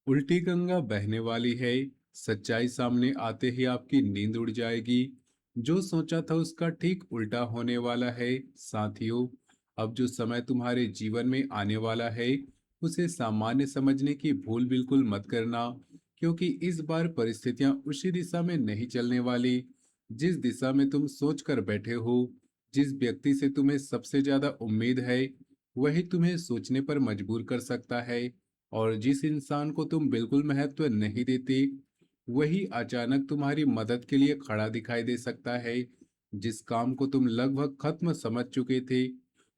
उल्टी गंगा बहने वाली है। सच्चाई सामने आते ही आपकी नींद उड़ जाएगी। जो सोचा था उसका ठीक उल्टा होने वाला है। साथियों, अब जो समय तुम्हारे जीवन में आने वाला है, उसे सामान्य समझने की भूल बिल्कुल मत करना, क्योंकि इस बार परिस्थितियां उसी दिशा में नहीं चलने वाली जिस दिशा में तुम सोच कर बैठे हो। जिस व्यक्ति से तुम्हें सबसे ज्यादा उम्मीद है, वही तुम्हें सोचने पर मजबूर कर सकता है। और जिस इंसान को तुम बिल्कुल महत्व नहीं देते, वही अचानक तुम्हारी मदद के लिए खड़ा दिखाई दे सकता है। जिस काम को तुम लगभग खत्म समझ चुके थे,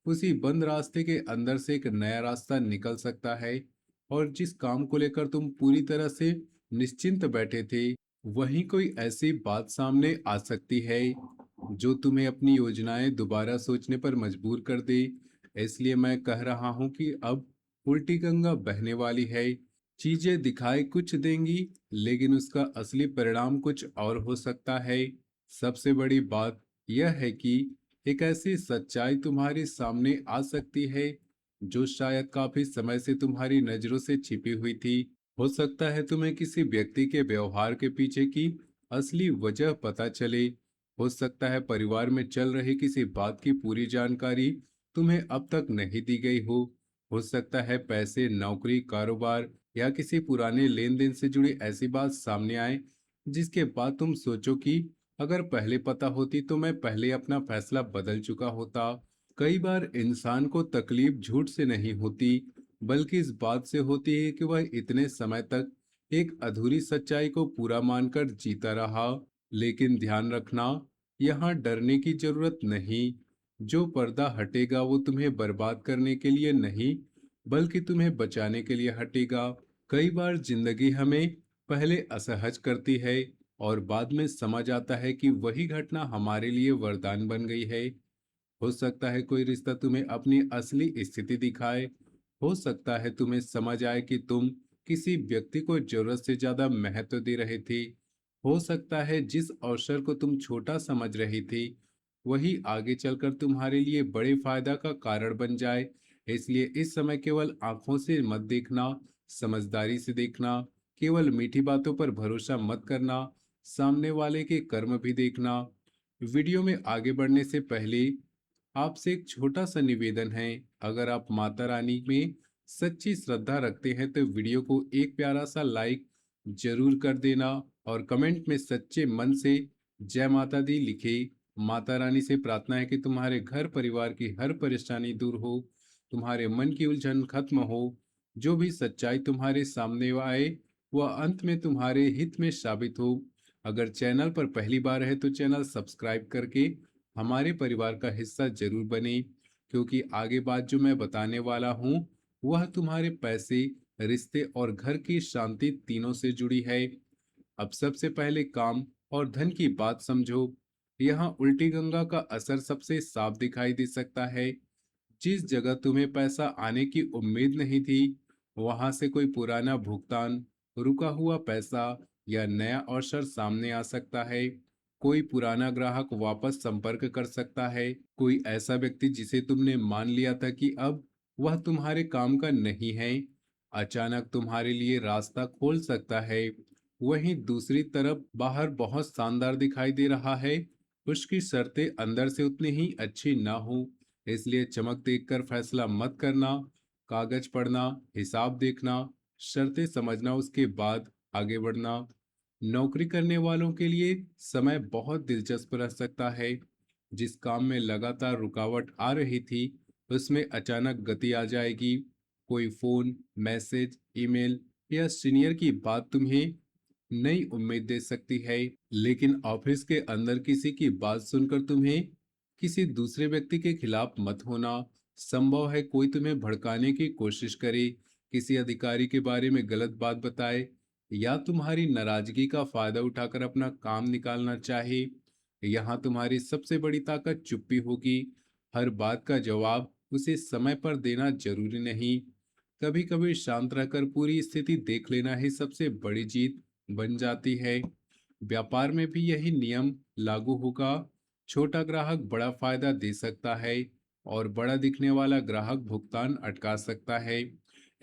उसी बंद रास्ते के अंदर से एक नया रास्ता निकल सकता है। और जिस काम को लेकर तुम पूरी तरह से निश्चिंत बैठे थे, वहीं कोई ऐसी बात सामने आ सकती है जो तुम्हें अपनी योजनाएं दोबारा सोचने पर मजबूर कर दे। इसलिए मैं कह रहा हूं कि अब उल्टी गंगा बहने वाली है। चीजें दिखाई कुछ देंगी, लेकिन उसका असली परिणाम कुछ और हो सकता है। सबसे बड़ी बात यह है कि एक ऐसी सच्चाई तुम्हारे सामने आ सकती है जो शायद काफी समय से तुम्हारी नजरों से छिपी हुई थी। हो सकता है तुम्हें किसी व्यक्ति के व्यवहार के पीछे की असली वजह पता चले। हो सकता है परिवार में चल रही किसी बात की पूरी जानकारी तुम्हें अब तक नहीं दी गई हो सकता है पैसे, नौकरी, कारोबार या किसी पुराने लेन देन से जुड़ी ऐसी बात सामने आए जिसके बाद तुम सोचो कि अगर पहले पता होती तो मैं पहले अपना फैसला बदल चुका होता। कई बार इंसान को तकलीफ झूठ से नहीं होती, बल्कि इस बात से होती है कि वह इतने समय तक एक अधूरी सच्चाई को पूरा मानकर जीता रहा। लेकिन ध्यान रखना, यहाँ डरने की जरूरत नहीं। जो पर्दा हटेगा वो तुम्हें बर्बाद करने के लिए नहीं, बल्कि तुम्हें बचाने के लिए हटेगा। कई बार जिंदगी हमें पहले असहज करती है और बाद में समझ आता है कि वही घटना हमारे लिए वरदान बन गई है। हो सकता है कोई रिश्ता तुम्हें अपनी असली स्थिति दिखाए। हो सकता है तुम्हें समझ आए कि तुम किसी व्यक्ति को जरूरत से ज्यादा महत्व दे रहे थे। हो सकता है जिस अवसर को तुम छोटा समझ रही थी, वही आगे चलकर तुम्हारे लिए बड़े फायदा का कारण बन जाए। इसलिए इस समय केवल आंखों से मत देखना, समझदारी से देखना। केवल मीठी बातों पर भरोसा मत करना, सामने वाले के कर्म भी देखना। वीडियो में आगे बढ़ने से पहले आपसे एक छोटा सा निवेदन है। अगर आप माता रानी में सच्ची श्रद्धा रखते हैं तो वीडियो को एक प्यारा सा लाइक जरूर कर देना और कमेंट में सच्चे मन से जय माता दी लिखे। माता रानी से प्रार्थना है कि तुम्हारे घर परिवार की हर परेशानी दूर हो, तुम्हारे मन की उलझन खत्म हो। जो भी सच्चाई तुम्हारे सामने आए, वह अंत में तुम्हारे हित में साबित हो। अगर चैनल पर पहली बार है तो चैनल सब्सक्राइब करके हमारे परिवार का हिस्सा जरूर बने, क्योंकि आगे बात जो मैं बताने वाला हूँ वह तुम्हारे पैसे, रिश्ते और घर की शांति तीनों से जुड़ी है। अब सबसे पहले काम और धन की बात समझो। यहाँ उल्टी गंगा का असर सबसे साफ दिखाई दे सकता है। जिस जगह तुम्हें पैसा आने की उम्मीद नहीं थी, वहां से कोई पुराना भुगतान, रुका हुआ पैसा या नया अवसर सामने आ सकता है। कोई पुराना ग्राहक वापस संपर्क कर सकता है। कोई ऐसा व्यक्ति जिसे तुमने मान लिया था कि अब वह तुम्हारे काम का नहीं है, अचानक तुम्हारे लिए रास्ता खोल सकता है। वहीं दूसरी तरफ बाहर बहुत शानदार दिखाई दे रहा है, उसकी शर्तें अंदर से उतनी ही अच्छी ना हो। इसलिए चमक देखकर फैसला मत करना। कागज पढ़ना, हिसाब देखना, शर्तें समझना, उसके बाद आगे बढ़ना। नौकरी करने वालों के लिए समय बहुत दिलचस्प रह सकता है। जिस काम में लगातार रुकावट आ रही थी, उसमें अचानक गति आ जाएगी। कोई फोन, मैसेज, ईमेल या सीनियर की बात तुम्हें नई उम्मीद दे सकती है। लेकिन ऑफिस के अंदर किसी की बात सुनकर तुम्हें किसी दूसरे व्यक्ति के खिलाफ मत होना। संभव है कोई तुम्हें भड़काने की कोशिश करे, किसी अधिकारी के बारे में गलत बात बताए या तुम्हारी नाराजगी का फायदा उठाकर अपना काम निकालना चाहे। यहाँ तुम्हारी सबसे बड़ी ताकत चुप्पी होगी। हर बात का जवाब उसे समय पर देना जरूरी नहीं। कभी कभी शांत रहकर पूरी स्थिति देख लेना ही सबसे बड़ी जीत बन जाती है। व्यापार में भी यही नियम लागू होगा। छोटा ग्राहक बड़ा फायदा दे सकता है और बड़ा दिखने वाला ग्राहक भुगतान अटका सकता है।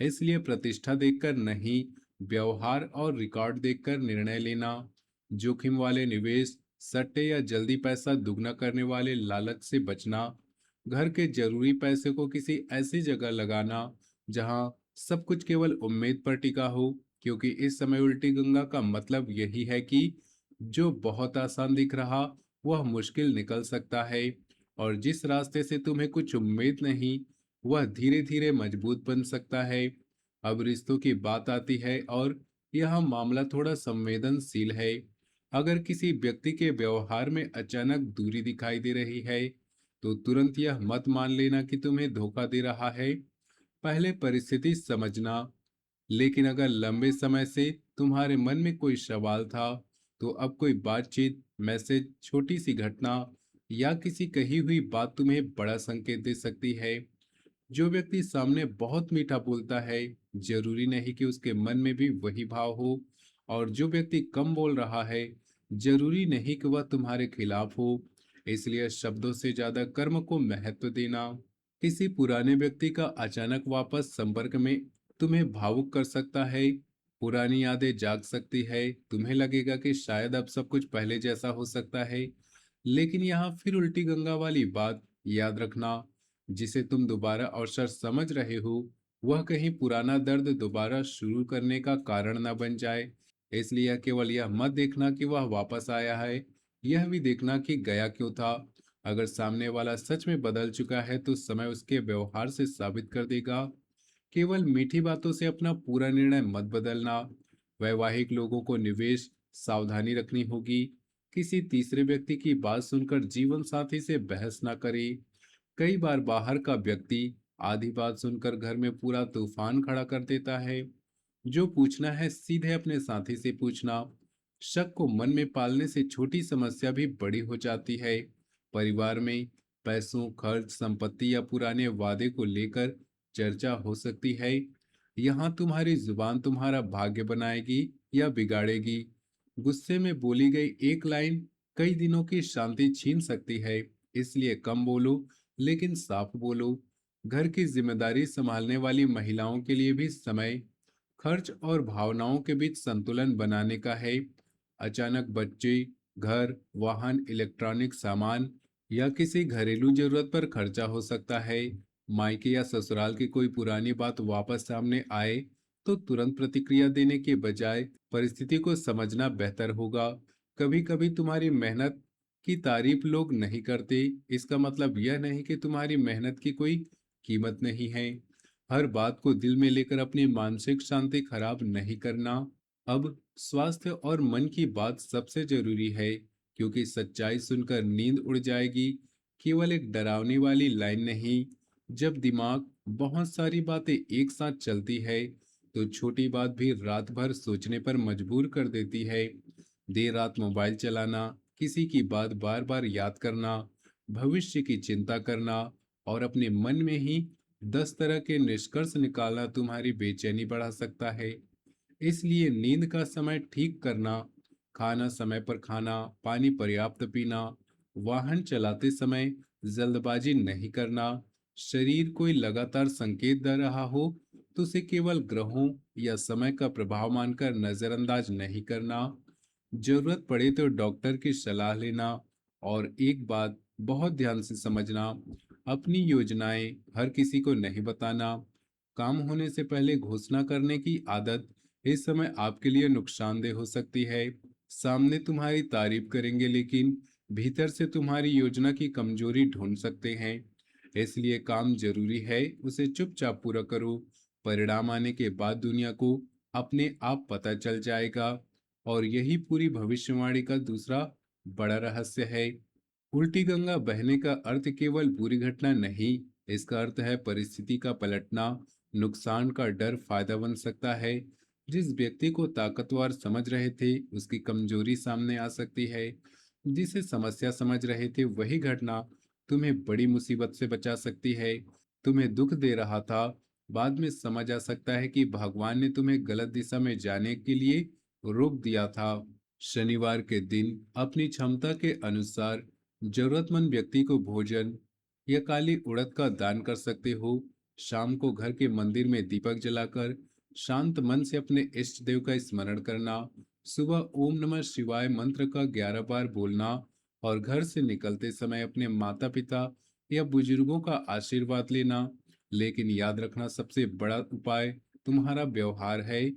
इसलिए प्रतिष्ठा देखकर नहीं, व्यवहार और रिकॉर्ड देखकर निर्णय लेना, जोखिम वाले निवेश, सट्टे या जल्दी पैसा दुगना करने वाले लालच से बचना, घर के जरूरी पैसे को किसी ऐसी जगह लगाना जहां सब कुछ केवल उम्मीद पर टिका हो, क्योंकि इस समय उल्टी गंगा का मतलब यही है कि जो बहुत आसान दिख रहा वह मुश्किल निकल सकता है, और जिस रास्ते से तुम्हें कुछ उम्मीद नहीं वह धीरे धीरे मजबूत बन सकता है। अब रिश्तों की बात आती है और यह मामला थोड़ा संवेदनशील है। अगर किसी व्यक्ति के व्यवहार में अचानक दूरी दिखाई दे रही है, तो तुरंत यह मत मान लेना कि तुम्हें धोखा दे रहा है। पहले परिस्थिति समझना, लेकिन अगर लंबे समय से तुम्हारे मन में कोई सवाल था, तो अब कोई बातचीत, मैसेज, छोटी सी घटना या किसी कही हुई बात तुम्हें बड़ा संकेत दे सकती है। जो व्यक्ति सामने बहुत मीठा बोलता है, जरूरी नहीं कि उसके मन में भी वही भाव हो, और जो व्यक्ति कम बोल रहा है, जरूरी नहीं कि वह तुम्हारे खिलाफ हो। इसलिए शब्दों से ज्यादा कर्म को महत्व देना। किसी पुराने व्यक्ति का अचानक वापस संपर्क में तुम्हें भावुक कर सकता है। पुरानी यादें जाग सकती है, तुम्हें लगेगा कि शायद अब सब कुछ पहले जैसा हो सकता है। लेकिन यहाँ फिर उल्टी गंगा वाली बात याद रखना, जिसे तुम दोबारा अवसर समझ रहे हो, वह कहीं पुराना दर्द दोबारा शुरू करने का कारण न बन जाए। इसलिए केवल यह मत देखना कि वह वापस आया है, यह भी देखना कि गया क्यों था। अगर सामने वाला सच में बदल चुका है, तो समय उसके व्यवहार से साबित कर देगा। केवल मीठी बातों से अपना पूरा निर्णय मत बदलना। वैवाहिक लोगों को निवेश सावधानी रखनी होगी। किसी तीसरे व्यक्ति की बात सुनकर जीवन साथी से बहस ना करें। कई बार बाहर का व्यक्ति आधी बात सुनकर घर में पूरा तूफान खड़ा कर देता है। जो पूछना है सीधे अपने साथी से पूछना। शक को मन में पालने से छोटी समस्या भी बड़ी हो जाती है। परिवार में पैसों, खर्च, संपत्ति या पुराने वादे को लेकर चर्चा हो सकती है। यहाँ तुम्हारी जुबान तुम्हारा भाग्य बनाएगी या बिगाड़ेगी। गुस्से में बोली गई एक लाइन कई दिनों की शांति छीन सकती है। इसलिए कम बोलो, लेकिन साफ बोलो। घर की जिम्मेदारी संभालने वाली महिलाओं के लिए भी समय, खर्च और भावनाओं के बीच संतुलन बनाने का है। अचानक बच्चे, घर, वाहन, इलेक्ट्रॉनिक सामान या किसी घरेलू जरूरत पर खर्चा हो सकता है। मायके या ससुराल की कोई पुरानी बात वापस सामने आए, तो तुरंत प्रतिक्रिया देने के बजाय परिस्थिति को समझना बेहतर होगा। कभी कभी तुम्हारी मेहनत की तारीफ लोग नहीं करते, इसका मतलब यह नहीं कि तुम्हारी मेहनत की कोई कीमत नहीं है। हर बात को दिल में लेकर अपनी मानसिक शांति खराब नहीं करना। अब स्वास्थ्य और मन की बात सबसे जरूरी है, क्योंकि सच्चाई सुनकर नींद उड़ जाएगी, केवल एक डरावनी वाली लाइन नहीं। जब दिमाग बहुत सारी बातें एक साथ चलती है, तो छोटी बात भी रात भर सोचने पर मजबूर कर देती है। देर रात मोबाइल चलाना, किसी की बात बार बार याद करना, भविष्य की चिंता करना और अपने मन में ही 10 तरह के निष्कर्ष निकालना तुम्हारी बेचैनी बढ़ा सकता है। इसलिए नींद का समय ठीक करना, खाना समय पर खाना, पानी पर्याप्त पीना, वाहन चलाते समय जल्दबाजी नहीं करना, शरीर कोई लगातार संकेत दे रहा हो तो उसे केवल ग्रहों या समय का प्रभाव मानकर नजरअंदाज नहीं करना। जरूरत पड़े तो डॉक्टर की सलाह लेना। और एक बात बहुत ध्यान से समझना, अपनी योजनाएं हर किसी को नहीं बताना। काम होने से पहले घोषणा करने की आदत इस समय आपके लिए नुकसानदेह हो सकती है। सामने तुम्हारी तारीफ करेंगे, लेकिन भीतर से तुम्हारी योजना की कमजोरी ढूंढ सकते हैं। इसलिए काम जरूरी है, उसे चुपचाप पूरा करो। परिणाम आने के बाद दुनिया को अपने आप पता चल जाएगा। और यही पूरी भविष्यवाणी का दूसरा बड़ा रहस्य है। उल्टी गंगा बहने का अर्थ केवल बुरी घटना नहीं, इसका अर्थ है परिस्थिति का पलटना। नुकसान का डर फायदा बन सकता है। जिस व्यक्ति को ताकतवर समझ रहे थे, उसकी कमजोरी सामने आ सकती है। जिसे समस्या समझ रहे थे, वही घटना तुम्हें बड़ी मुसीबत से बचा सकती है। तुम्हें दुख दे रहा था, बाद में समझ आ सकता है कि भगवान ने तुम्हें गलत दिशा में जाने के लिए रोक दिया था। शनिवार के दिन अपनी क्षमता के अनुसार जरूरतमंद व्यक्ति को भोजन या काली उड़द का दान कर सकते हो। शाम को घर के मंदिर में दीपक जलाकर शांत मन से अपने इष्ट देव का स्मरण करना, सुबह ओम नमः शिवाय मंत्र का 11 बार बोलना और घर से निकलते समय अपने माता पिता या बुजुर्गों का आशीर्वाद लेना। लेकिन याद रखना, सबसे बड़ा उपाय तुम्हारा व्यवहार है।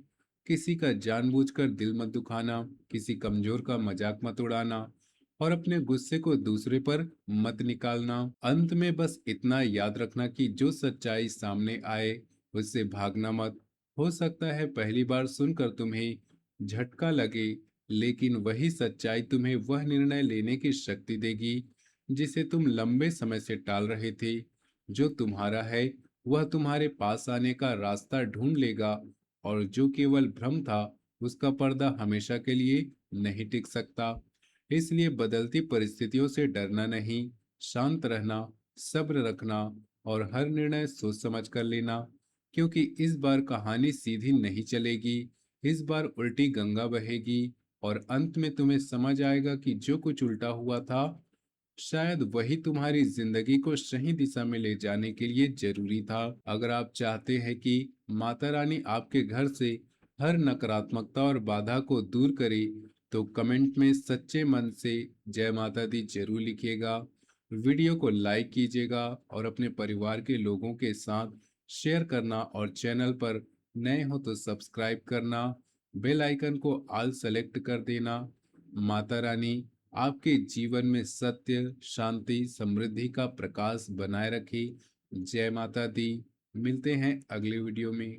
किसी का जानबूझकर दिल मत दुखाना, किसी कमजोर का मजाक मत उड़ाना और अपने गुस्से को दूसरे पर मत निकालना। अंत में बस इतना याद रखना कि जो सच्चाई सामने आए उससे भागना मत। हो सकता है पहली बार सुनकर तुम्हें झटका लगे, लेकिन वही सच्चाई तुम्हें वह निर्णय लेने की शक्ति देगी जिसे तुम लंबे समय से टाल रहे थे। जो तुम्हारा है वह तुम्हारे पास आने का रास्ता ढूंढ लेगा, और जो केवल भ्रम था उसका पर्दा हमेशा के लिए नहीं टिक सकता। इसलिए बदलती परिस्थितियों से डरना नहीं, शांत रहना, सब्र रखना और हर निर्णय सोच समझ कर लेना। क्योंकि इस बार कहानी सीधी नहीं चलेगी, इस बार उल्टी गंगा बहेगी और अंत में तुम्हें समझ आएगा कि जो कुछ उल्टा हुआ था शायद वही तुम्हारी जिंदगी को सही दिशा में ले जाने के लिए जरूरी था। अगर आप चाहते हैं कि माता रानी आपके घर से हर नकारात्मकता और बाधा को दूर करे, तो कमेंट में सच्चे मन से जय माता दी जरूर लिखिएगा। वीडियो को लाइक कीजिएगा और अपने परिवार के लोगों के साथ शेयर करना, और चैनल पर नए हो तो सब्सक्राइब करना, बेल आइकन को ऑल सेलेक्ट कर देना। माता रानी आपके जीवन में सत्य, शांति, समृद्धि का प्रकाश बनाए रखे। जय माता दी। मिलते हैं अगले वीडियो में।